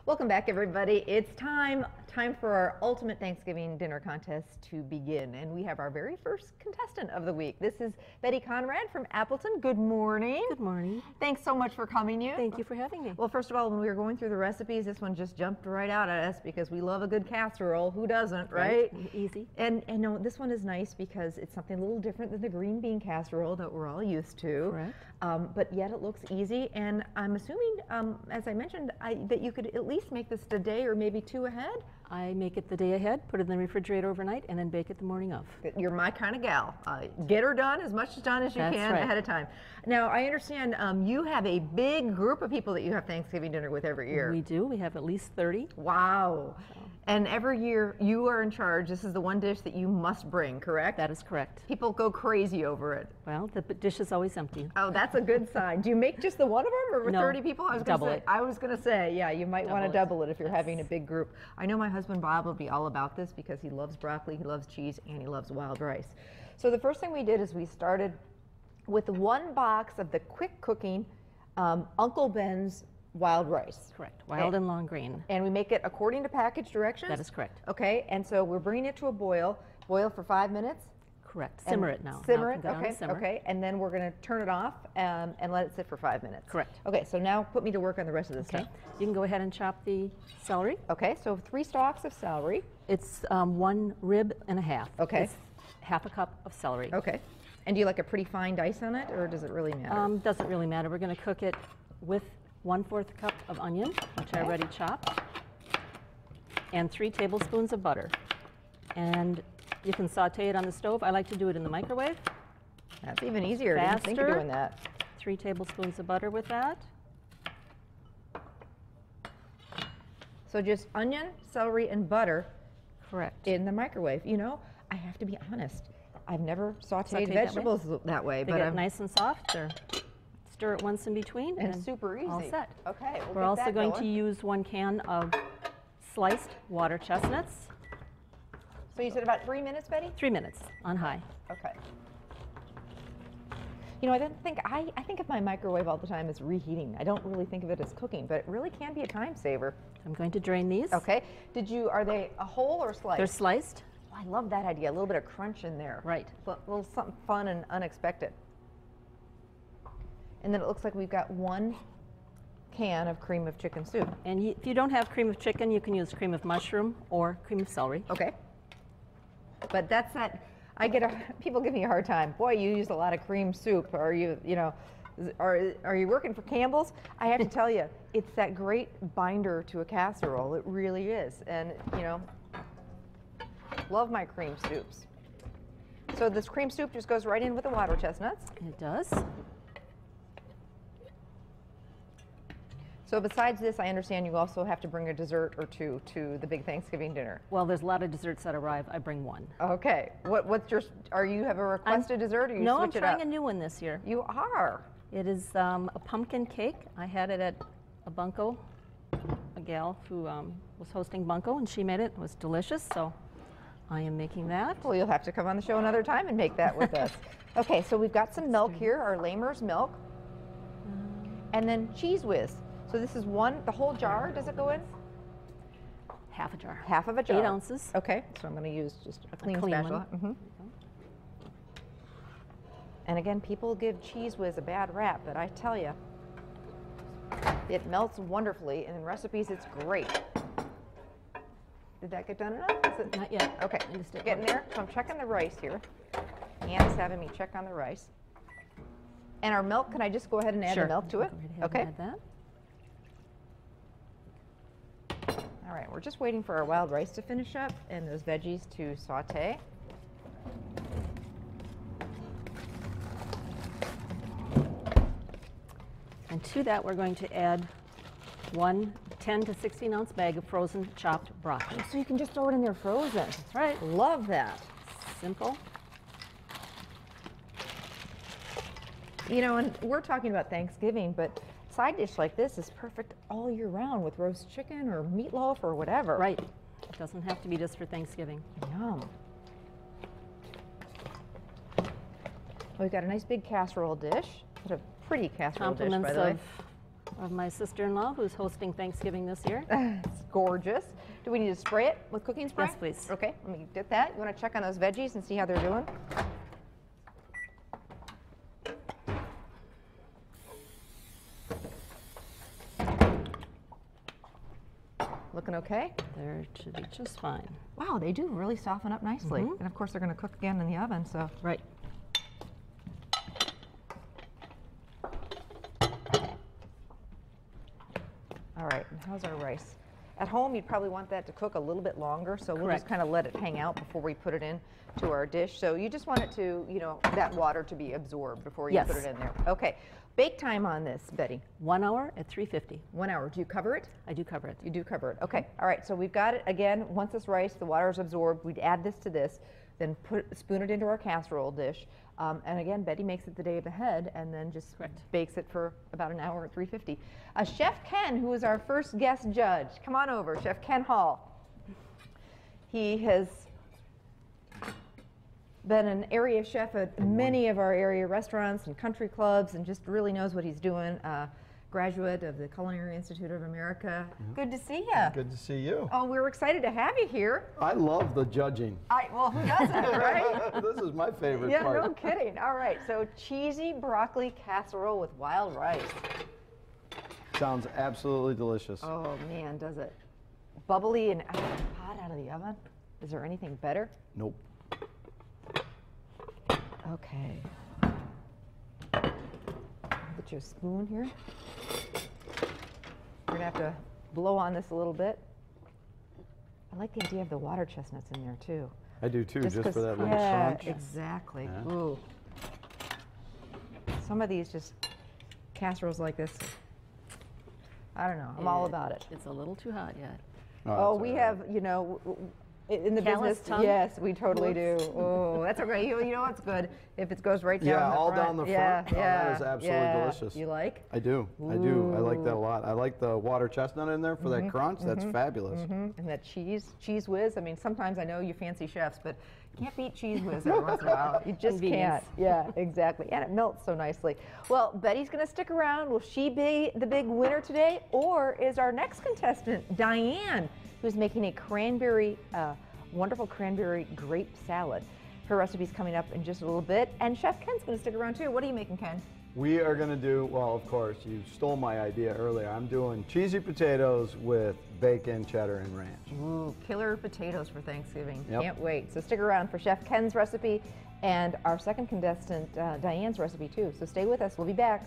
Welcome back, everybody. It's time for our ultimate Thanksgiving dinner contest to begin, and we have our very first contestant of the week. This is Betty Conrad from Appleton. Good morning. Good morning. Thanks so much for coming. Thank you for having me. Well, first of all, when we were going through the recipes, this one just jumped right out at us because we love a good casserole. Who doesn't, right? Easy. And no, this one is nice because it's something a little different than the green bean casserole that we're all used to. Correct. But yet it looks easy, and I'm assuming, as I mentioned, that you could at least make this a day or maybe two ahead. I make it the day ahead, put it in the refrigerator overnight, and then bake it the morning of. You're my kind of gal. Get her done, as much done as you can ahead of time. Now, I understand you have a big group of people that you have Thanksgiving dinner with every year. We do. We have at least 30. Wow. And every year you are in charge. This is the one dish that you must bring, correct? That is correct. People go crazy over it. Well, the dish is always empty. Oh, that's a good sign. Do you make just the one of them, or with 30 people? I was going to say, yeah, you might want to double it if you're having a big group. I know my husband Bob will be all about this because he loves broccoli, he loves cheese, and he loves wild rice. So the first thing we did is we started with one box of the quick cooking Uncle Ben's wild rice. Correct. Wild and long green. And we make it according to package directions? That is correct. Okay, and so we're bringing it to a boil. Boil for 5 minutes? Correct. Simmer it now. Simmer it, okay, okay. And then we're going to turn it off and let it sit for 5 minutes. Correct. Okay, so now put me to work on the rest of this stuff. You can go ahead and chop the celery. Okay, so 3 stalks of celery. It's 1 rib and a half. Okay. It's half a cup of celery. Okay. And do you like a pretty fine dice on it, or does it really matter? Doesn't really matter. We're going to cook it with 1/4 cup of onion, which I already chopped, and 3 tablespoons of butter. And you can saute it on the stove. I like to do it in the microwave. That's even easier. I didn't think of doing that. 3 tablespoons of butter with that. So just onion, celery, and butter. Correct. In the microwave. You know, I have to be honest. I've never sauteed vegetables that way. They get nice and soft, or stir it once in between. And super easy. All set. Okay. We're also going to use 1 can of sliced water chestnuts. So you said about 3 minutes, Betty? 3 minutes on high. Okay. You know, I think of my microwave all the time as reheating. I don't really think of it as cooking, but it really can be a time saver. I'm going to drain these. Okay. Are they a whole or sliced? They're sliced. Oh, I love that idea. A little bit of crunch in there. Right. A little something fun and unexpected. And then it looks like we've got 1 can of cream of chicken soup. And if you don't have cream of chicken, you can use cream of mushroom or cream of celery. Okay. But that's that. People give me a hard time. Boy, you use a lot of cream soup. Are you working for Campbell's? I have to tell you, it's that great binder to a casserole. It really is. And love my cream soups. So this cream soup just goes right in with the water chestnuts. It does. So besides this, I understand you also have to bring a dessert or two to the big Thanksgiving dinner. Well, there's a lot of desserts that arrive. I bring 1. Okay. You have a requested dessert, or you switch it up? No, I'm trying a new one this year. You are? It is a pumpkin cake. I had it at a bunco, a gal who was hosting bunco, and she made it. It was delicious, so I am making that. Well, you'll have to come on the show another time and make that with us. Okay, so we've got some milk here, our Lamer's milk, and then Cheese Whiz. So this is the whole jar, does it go in? Half a jar. Half of a jar. 8 ounces. Okay, so I'm going to use just a clean spatula. And again, people give Cheese Whiz a bad rap, but I tell you, it melts wonderfully, and in recipes, it's great. Did that get done enough? Not yet. Okay, getting there. So I'm checking the rice here. Anna's having me check on the rice. And our milk, can I just go ahead and add the milk to it? Okay. Add that. All right, we're just waiting for our wild rice to finish up and those veggies to saute. And to that, we're going to add 1 10 to 16 ounce bag of frozen chopped broccoli. So you can just throw it in there frozen. That's right. Love that. Simple. You know, and we're talking about Thanksgiving, but side dish like this is perfect all year round with roast chicken or meatloaf or whatever. Right. It doesn't have to be just for Thanksgiving. Yum. We've got a nice big casserole dish. What a pretty casserole dish, by the way. Compliments of of my sister-in-law who's hosting Thanksgiving this year. It's gorgeous. Do we need to spray it with cooking spray? Yes, please. Okay, let me get that. You want to check on those veggies and see how they're doing? Looking okay? They should be just fine. Wow, they do really soften up nicely. And of course, they're going to cook again in the oven, so. Right. All right, and how's our rice? At home, you'd probably want that to cook a little bit longer, so we'll Correct. just kind of let it hang out before we put it in to our dish. So you just want it to, you know, that water to be absorbed before you Yes. put it in there. Okay, bake time on this, Betty. 1 hour at 350. 1 hour. Do you cover it? I do cover it. You do cover it. Okay. All right. So we've got it again. Once this rice, the water is absorbed, we'd add this to this, then spoon it into our casserole dish. And again, Betty makes it the day ahead and then just bakes it for about an hour at 350. Chef Ken, who is our first guest judge, come on over, Chef Ken Hall. He has been an area chef at many of our area restaurants and country clubs and just really knows what he's doing. Graduate of the Culinary Institute of America. Good to see you. Good to see you. Oh, we're excited to have you here. I love the judging. Well, who doesn't, right? This is my favorite Yeah, part. no kidding. All right, so cheesy broccoli casserole with wild rice. Sounds absolutely delicious. Oh man, does it. Bubbly and hot out of the oven. Is there anything better? Nope. Okay. Get you a spoon here. We're gonna have to blow on this a little bit. I like the idea of the water chestnuts in there too. I do too, just for that little yeah, crunch. exactly. Yeah. Ooh. Some of these just casseroles like this, I don't know. I'm all about it. It's a little too hot yet. Oh, we have, you know, in the Callous business, tongue? yes, we totally do. Oh, that's okay. You know what's good? If it goes right down Yeah, the all front. down the front. Yeah, Oh, yeah. that is absolutely yeah. delicious. You like? I do. I do. I like that a lot. I like the water chestnut in there for that crunch. That's fabulous. And that cheese whiz. I mean, sometimes I know you fancy chefs, but you can't beat cheese whiz every once in a while. You just Convenience. can't. Yeah, exactly. And it melts so nicely. Well, Betty's going to stick around. Will she be the big winner today? Or is our next contestant, Diane, who's making a wonderful cranberry grape salad? Her recipe's coming up in just a little bit. And Chef Ken's going to stick around too. What are you making, Ken? We are going to do, well, of course, you stole my idea earlier. I'm doing cheesy potatoes with bacon, cheddar, and ranch. Ooh, killer potatoes for Thanksgiving. Yep. Can't wait. So stick around for Chef Ken's recipe and our second contestant, Diane's recipe too. So stay with us. We'll be back.